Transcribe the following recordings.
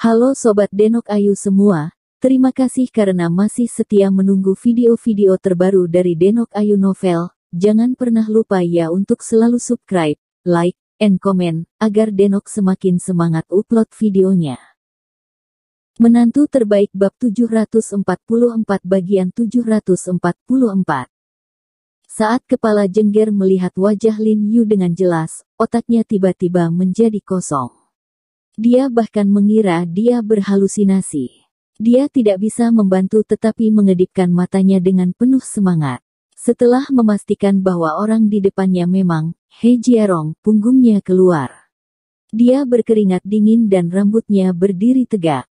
Halo Sobat Denok Ayu semua, terima kasih karena masih setia menunggu video-video terbaru dari Denok Ayu Novel. Jangan pernah lupa ya untuk selalu subscribe, like, and comment, agar Denok semakin semangat upload videonya. Menantu terbaik bab 744 bagian 744. Saat kepala Jengger melihat wajah Lin Yu dengan jelas, otaknya tiba-tiba menjadi kosong. Dia bahkan mengira dia berhalusinasi. Dia tidak bisa membantu tetapi mengedipkan matanya dengan penuh semangat. Setelah memastikan bahwa orang di depannya memang He Jiarong, punggungnya keluar. Dia berkeringat dingin dan rambutnya berdiri tegak.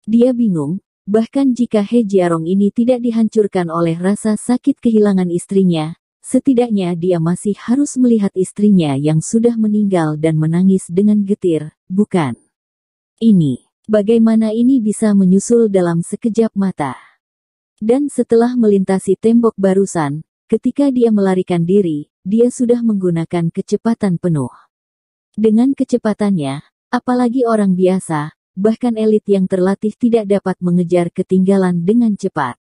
Dia bingung, bahkan jika He Jiarong ini tidak dihancurkan oleh rasa sakit kehilangan istrinya, setidaknya dia masih harus melihat istrinya yang sudah meninggal dan menangis dengan getir, bukan? Ini, bagaimana ini bisa menyusul dalam sekejap mata? Dan setelah melintasi tembok barusan, ketika dia melarikan diri, dia sudah menggunakan kecepatan penuh. Dengan kecepatannya, apalagi orang biasa, bahkan elit yang terlatih tidak dapat mengejar ketinggalan dengan cepat.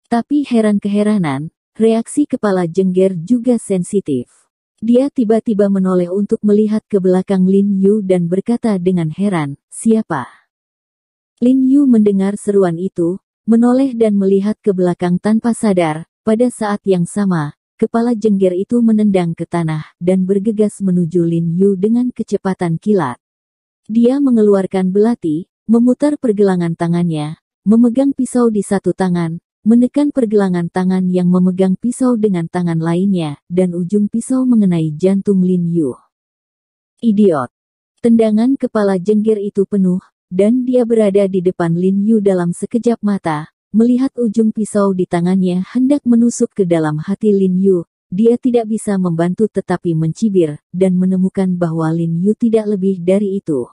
Tapi heran keheranan, reaksi kepala Jengger juga sensitif. Dia tiba-tiba menoleh untuk melihat ke belakang Lin Yu dan berkata dengan heran, "Siapa?" Lin Yu mendengar seruan itu, menoleh dan melihat ke belakang tanpa sadar. Pada saat yang sama, kepala Jengger itu menendang ke tanah dan bergegas menuju Lin Yu dengan kecepatan kilat. Dia mengeluarkan belati, memutar pergelangan tangannya, memegang pisau di satu tangan, menekan pergelangan tangan yang memegang pisau dengan tangan lainnya, dan ujung pisau mengenai jantung Lin Yu. Idiot! Tendangan kepala Jengger itu penuh, dan dia berada di depan Lin Yu dalam sekejap mata. Melihat ujung pisau di tangannya hendak menusuk ke dalam hati Lin Yu, dia tidak bisa membantu tetapi mencibir, dan menemukan bahwa Lin Yu tidak lebih dari itu.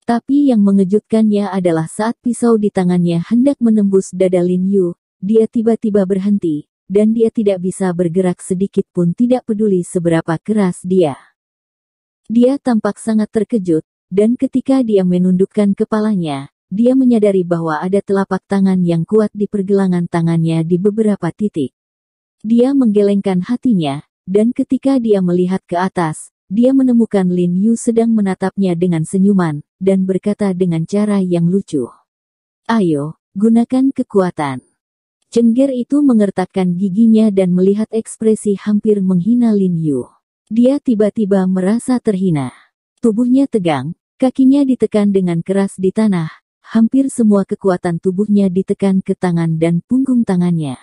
Tapi yang mengejutkannya adalah saat pisau di tangannya hendak menembus dada Lin Yu, dia tiba-tiba berhenti, dan dia tidak bisa bergerak sedikit pun tidak peduli seberapa keras dia. Dia tampak sangat terkejut, dan ketika dia menundukkan kepalanya, dia menyadari bahwa ada telapak tangan yang kuat di pergelangan tangannya di beberapa titik. Dia menggelengkan hatinya, dan ketika dia melihat ke atas, dia menemukan Lin Yu sedang menatapnya dengan senyuman, dan berkata dengan cara yang lucu. "Ayo, gunakan kekuatan." Jengger itu mengertakkan giginya dan melihat ekspresi hampir menghina Lin Yu. Dia tiba-tiba merasa terhina. Tubuhnya tegang, kakinya ditekan dengan keras di tanah, hampir semua kekuatan tubuhnya ditekan ke tangan dan punggung tangannya.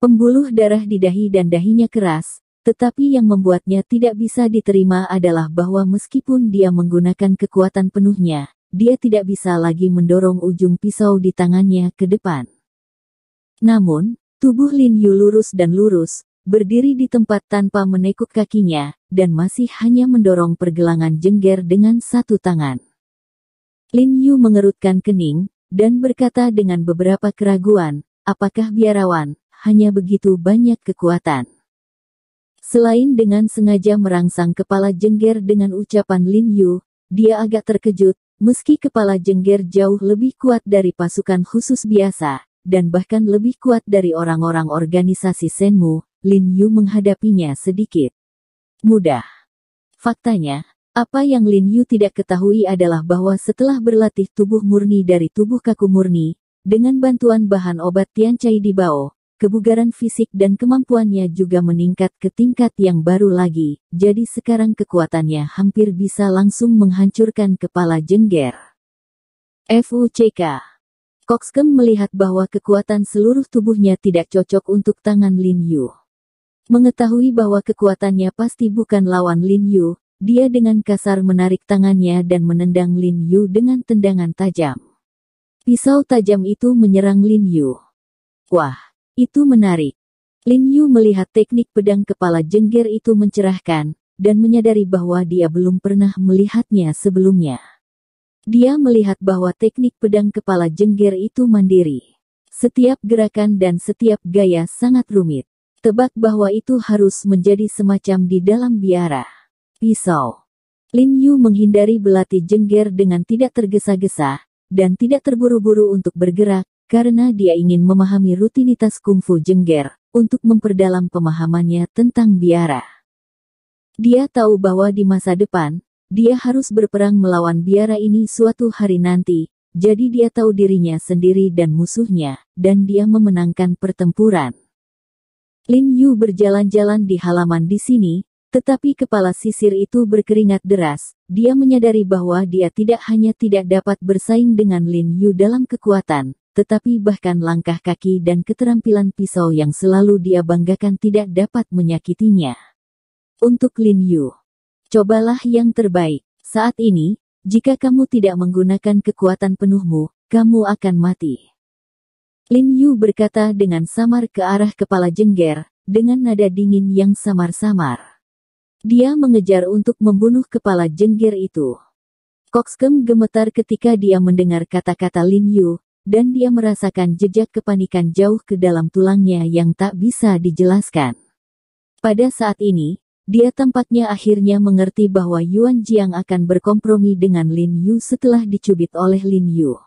Pembuluh darah di dahi dan dahinya keras. Tetapi yang membuatnya tidak bisa diterima adalah bahwa meskipun dia menggunakan kekuatan penuhnya, dia tidak bisa lagi mendorong ujung pisau di tangannya ke depan. Namun, tubuh Lin Yu lurus dan lurus, berdiri di tempat tanpa menekuk kakinya, dan masih hanya mendorong pergelangan Jengger dengan satu tangan. Lin Yu mengerutkan kening, dan berkata dengan beberapa keraguan, "Apakah biarawan, hanya begitu banyak kekuatan?" Selain dengan sengaja merangsang kepala Jengger dengan ucapan Lin Yu, dia agak terkejut, meski kepala Jengger jauh lebih kuat dari pasukan khusus biasa, dan bahkan lebih kuat dari orang-orang organisasi Shenmu, Lin Yu menghadapinya sedikit mudah. Faktanya, apa yang Lin Yu tidak ketahui adalah bahwa setelah berlatih tubuh murni dari tubuh kaku murni, dengan bantuan bahan obat Tiancai di Bao, kebugaran fisik dan kemampuannya juga meningkat ke tingkat yang baru lagi, jadi sekarang kekuatannya hampir bisa langsung menghancurkan kepala Jengger. FUCK. Kokskem melihat bahwa kekuatan seluruh tubuhnya tidak cocok untuk tangan Lin Yu. Mengetahui bahwa kekuatannya pasti bukan lawan Lin Yu, dia dengan kasar menarik tangannya dan menendang Lin Yu dengan tendangan tajam. Pisau tajam itu menyerang Lin Yu. Wah! Itu menarik. Lin Yu melihat teknik pedang kepala Jengger itu mencerahkan, dan menyadari bahwa dia belum pernah melihatnya sebelumnya. Dia melihat bahwa teknik pedang kepala Jengger itu mandiri. Setiap gerakan dan setiap gaya sangat rumit. Tebak bahwa itu harus menjadi semacam di dalam biara. Pisau. Lin Yu menghindari belati jengger dengan tidak tergesa-gesa, dan tidak terburu-buru untuk bergerak, karena dia ingin memahami rutinitas kungfu jengger, untuk memperdalam pemahamannya tentang biara. Dia tahu bahwa di masa depan, dia harus berperang melawan biara ini suatu hari nanti, jadi dia tahu dirinya sendiri dan musuhnya, dan dia memenangkan pertempuran. Lin Yu berjalan-jalan di halaman di sini, tetapi kepala sisir itu berkeringat deras. Dia menyadari bahwa dia tidak hanya tidak dapat bersaing dengan Lin Yu dalam kekuatan, tetapi bahkan langkah kaki dan keterampilan pisau yang selalu dia banggakan tidak dapat menyakitinya. Untuk Lin Yu, cobalah yang terbaik. Saat ini, jika kamu tidak menggunakan kekuatan penuhmu, kamu akan mati. Lin Yu berkata dengan samar ke arah kepala jengger, dengan nada dingin yang samar-samar. Dia mengejar untuk membunuh kepala jengger itu. Kokskem gemetar ketika dia mendengar kata-kata Lin Yu, dan dia merasakan jejak kepanikan jauh ke dalam tulangnya yang tak bisa dijelaskan. Pada saat ini, dia tampaknya akhirnya mengerti bahwa Yuan Jiang akan berkompromi dengan Lin Yu setelah dicubit oleh Lin Yu.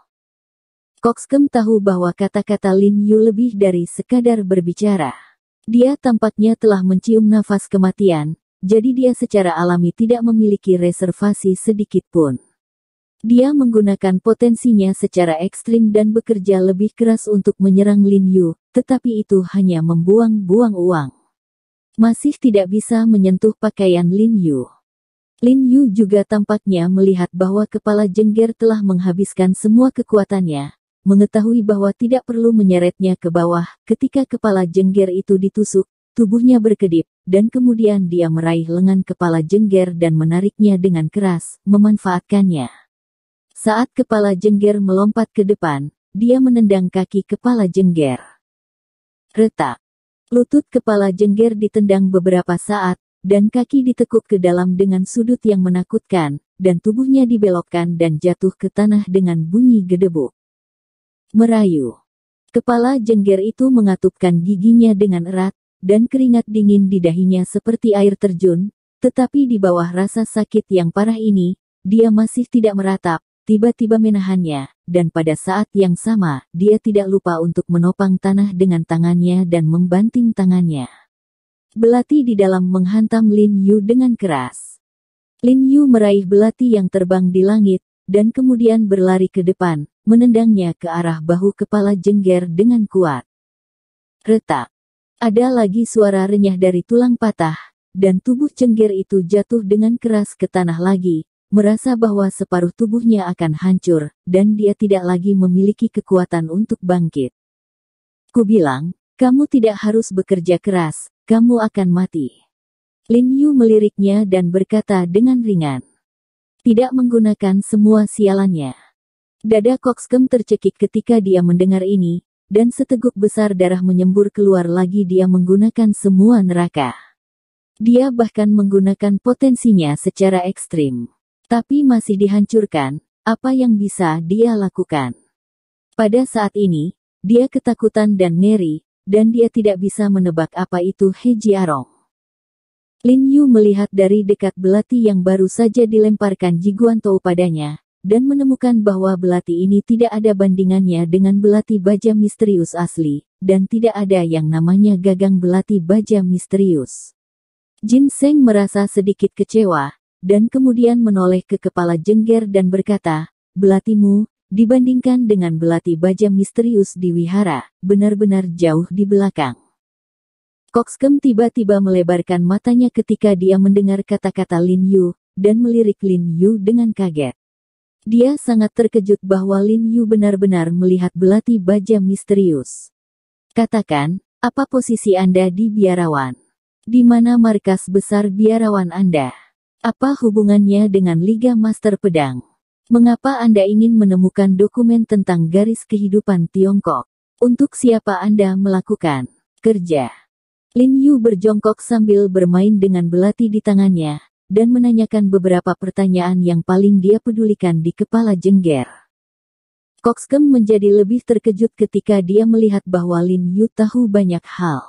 Kokskem tahu bahwa kata-kata Lin Yu lebih dari sekadar berbicara. Dia tampaknya telah mencium nafas kematian, jadi dia secara alami tidak memiliki reservasi sedikit pun. Dia menggunakan potensinya secara ekstrim dan bekerja lebih keras untuk menyerang Lin Yu, tetapi itu hanya membuang-buang uang. Masih tidak bisa menyentuh pakaian Lin Yu. Lin Yu juga tampaknya melihat bahwa kepala jengger telah menghabiskan semua kekuatannya, mengetahui bahwa tidak perlu menyeretnya ke bawah. Ketika kepala jengger itu ditusuk, tubuhnya berkedip, dan kemudian dia meraih lengan kepala jengger dan menariknya dengan keras, memanfaatkannya. Saat kepala jengger melompat ke depan, dia menendang kaki kepala jengger. Retak. Lutut kepala jengger ditendang beberapa saat, dan kaki ditekuk ke dalam dengan sudut yang menakutkan, dan tubuhnya dibelokkan dan jatuh ke tanah dengan bunyi gedebuk. Merayu. Kepala jengger itu mengatupkan giginya dengan erat, dan keringat dingin di dahinya seperti air terjun, tetapi di bawah rasa sakit yang parah ini, dia masih tidak meratap, tiba-tiba menahannya, dan pada saat yang sama, dia tidak lupa untuk menopang tanah dengan tangannya dan membanting tangannya. Belati di dalam menghantam Lin Yu dengan keras. Lin Yu meraih belati yang terbang di langit, dan kemudian berlari ke depan, menendangnya ke arah bahu kepala jengger dengan kuat. Retak. Ada lagi suara renyah dari tulang patah, dan tubuh jengger itu jatuh dengan keras ke tanah lagi, merasa bahwa separuh tubuhnya akan hancur, dan dia tidak lagi memiliki kekuatan untuk bangkit. Kubilang, kamu tidak harus bekerja keras, kamu akan mati. Lin Yu meliriknya dan berkata dengan ringan. Tidak menggunakan semua sialannya. Dada Kokskem tercekik ketika dia mendengar ini, dan seteguk besar darah menyembur keluar lagi. Dia menggunakan semua neraka. Dia bahkan menggunakan potensinya secara ekstrim. Tapi masih dihancurkan, apa yang bisa dia lakukan? Pada saat ini, dia ketakutan dan ngeri, dan dia tidak bisa menebak apa itu He Jiarong. Lin Yu melihat dari dekat belati yang baru saja dilemparkan Ji Guantou padanya, dan menemukan bahwa belati ini tidak ada bandingannya dengan belati baja misterius asli, dan tidak ada yang namanya gagang belati baja misterius. Jin Seng merasa sedikit kecewa, dan kemudian menoleh ke kepala jengger dan berkata, belatimu, dibandingkan dengan belati baja misterius di wihara, benar-benar jauh di belakang. Kokskem tiba-tiba melebarkan matanya ketika dia mendengar kata-kata Lin Yu, dan melirik Lin Yu dengan kaget. Dia sangat terkejut bahwa Lin Yu benar-benar melihat belati baja misterius. Katakan, apa posisi Anda di biarawan? Di mana markas besar biarawan Anda? Apa hubungannya dengan Liga Master Pedang? Mengapa Anda ingin menemukan dokumen tentang garis kehidupan Tiongkok? Untuk siapa Anda melakukan kerja? Lin Yu berjongkok sambil bermain dengan belati di tangannya, dan menanyakan beberapa pertanyaan yang paling dia pedulikan di kepala jengger. Kokskem menjadi lebih terkejut ketika dia melihat bahwa Lin Yu tahu banyak hal.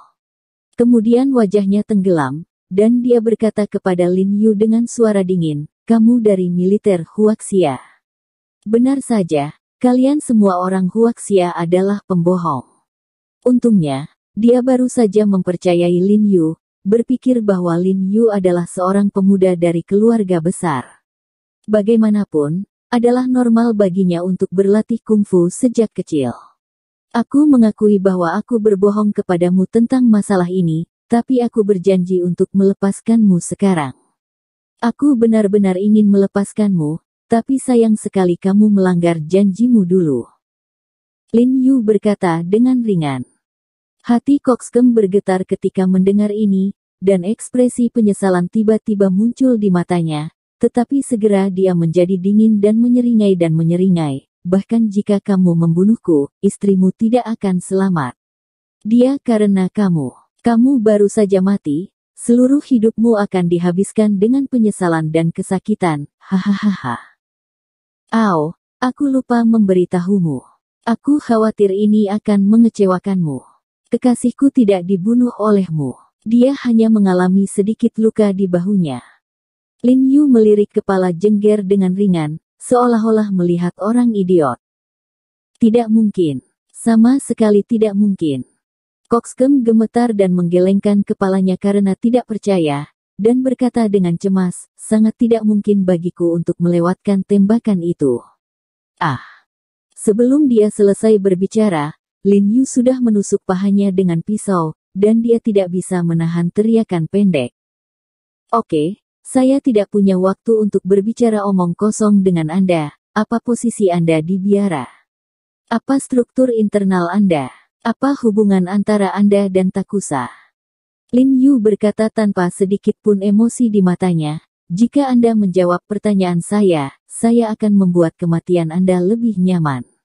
Kemudian wajahnya tenggelam, dan dia berkata kepada Lin Yu dengan suara dingin, kamu dari militer Huaxia. Benar saja, kalian semua orang Huaxia adalah pembohong. Untungnya, dia baru saja mempercayai Lin Yu, berpikir bahwa Lin Yu adalah seorang pemuda dari keluarga besar. Bagaimanapun, adalah normal baginya untuk berlatih kungfu sejak kecil. Aku mengakui bahwa aku berbohong kepadamu tentang masalah ini, tapi aku berjanji untuk melepaskanmu sekarang. Aku benar-benar ingin melepaskanmu, tapi sayang sekali kamu melanggar janjimu dulu. Lin Yu berkata dengan ringan. Hati Kokskem bergetar ketika mendengar ini, dan ekspresi penyesalan tiba-tiba muncul di matanya, tetapi segera dia menjadi dingin dan menyeringai. Bahkan jika kamu membunuhku, istrimu tidak akan selamat. Dia karena kamu baru saja mati, seluruh hidupmu akan dihabiskan dengan penyesalan dan kesakitan, hahaha. Au, aku lupa memberitahumu. Aku khawatir ini akan mengecewakanmu. Kekasihku tidak dibunuh olehmu. Dia hanya mengalami sedikit luka di bahunya. Lin Yu melirik kepala jengger dengan ringan, seolah-olah melihat orang idiot. Tidak mungkin. Sama sekali tidak mungkin. Kokskem gemetar dan menggelengkan kepalanya karena tidak percaya, dan berkata dengan cemas, sangat tidak mungkin bagiku untuk melewatkan tembakan itu. Ah! Sebelum dia selesai berbicara, Lin Yu sudah menusuk pahanya dengan pisau, dan dia tidak bisa menahan teriakan pendek. Oke, saya tidak punya waktu untuk berbicara omong kosong dengan Anda. Apa posisi Anda di biara? Apa struktur internal Anda? Apa hubungan antara Anda dan Takusa? Lin Yu berkata tanpa sedikit pun emosi di matanya, jika Anda menjawab pertanyaan saya akan membuat kematian Anda lebih nyaman.